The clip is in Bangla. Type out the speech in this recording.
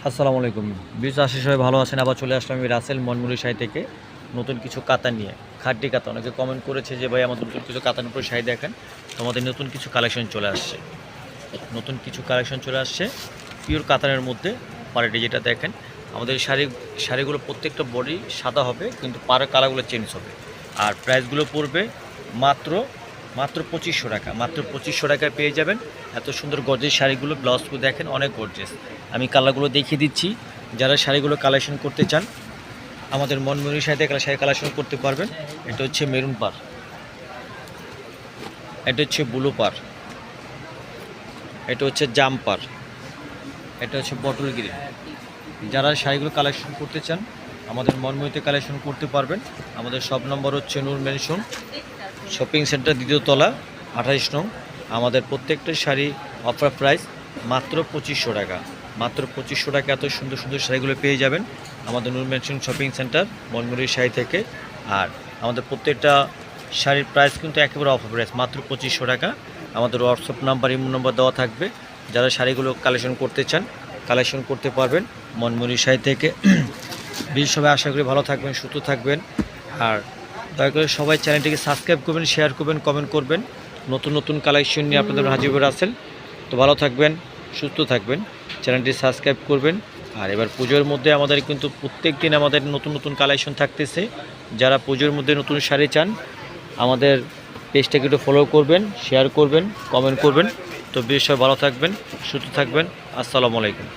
আসসালামু আলাইকুম। বিশ আশি সবাই ভালো আছেন। আবার চলে আসলাম আমি রাসেল মনমুরি শাড়ি থেকে নতুন কিছু কাতান নিয়ে। খাড্ডি কাতান, অনেকে কমেন্ট করেছে যে ভাই আমাদের নতুন কিছু কাতানের উপরে শাড়ি দেখেন। তো আমাদের নতুন কিছু কালেকশন চলে আসছে, পিওর কাতানের মধ্যে। পাড়েটি যেটা দেখেন, আমাদের শাড়িগুলো প্রত্যেকটা বডি সাদা হবে, কিন্তু পাড়ের কালারগুলো চেঞ্জ হবে। আর প্রাইসগুলো পড়বে মাত্র মাত্র 2500 টাকা। মাত্র 2500 টাকায় পেয়ে যাবেন এত সুন্দর গর্জেস শাড়িগুলো। ব্লাউজগুলো দেখেন অনেক গর্জেস। আমি কালারগুলো দেখিয়ে দিচ্ছি। যারা শাড়িগুলো কালেকশন করতে চান আমাদের মনমুরি শাড়িতে শাড়ি কালেকশন করতে পারবেন। এটা হচ্ছে মেরুন পার, এটা হচ্ছে ব্লু পার, এটা হচ্ছে জাম পার, এটা হচ্ছে বটল গ্রিন। যারা শাড়িগুলো কালেকশন করতে চান আমাদের মনমুরিতে কালেকশন করতে পারবেন। আমাদের শপ নম্বর হচ্ছে নূর মেনশন শপিং সেন্টার, দ্বিতীয় তলা, 28 নং। আমাদের প্রত্যেকটা শাড়ি অফার প্রাইস মাত্র 2500 টাকা। মাত্র 2500 টাকা এত সুন্দর সুন্দর শাড়িগুলো পেয়ে যাবেন আমাদের নূর মেনশন শপিং সেন্টার মনমুরির শাড়ি থেকে। আর আমাদের প্রত্যেকটা শাড়ির প্রাইস কিন্তু একেবারে অফার প্রাইস, মাত্র 2500 টাকা। আমাদের হোয়াটসঅ্যাপ নাম্বার, ইমো নম্বর দেওয়া থাকবে। যারা শাড়িগুলো কালেকশন করতে চান কালেকশন করতে পারবেন মনমুরির শাড়ি থেকে। বিশেষ সবাই আশা করি ভালো থাকবেন, সুস্থ থাকবেন। আর দয়া করে সবাই চ্যানেলটিকে সাবস্ক্রাইব করবেন, শেয়ার করবেন, কমেন্ট করবেন। নতুন নতুন কালেকশন নিয়ে আপনাদের হাজির আছেন। তো ভালো থাকবেন, সুস্থ থাকবেন, চ্যানেলটি সাবস্ক্রাইব করবেন। আর এবার পুজোর মধ্যে আমাদের কিন্তু প্রত্যেক দিন আমাদের নতুন নতুন কালেকশন থাকতেছে। যারা পুজোর মধ্যে নতুন শাড়ি চান আমাদের পেজটাকে একটু ফলো করবেন, শেয়ার করবেন, কমেন্ট করবেন। তো বেশ সবাই ভালো থাকবেন, সুস্থ থাকবেন। আসসালামু আলাইকুম।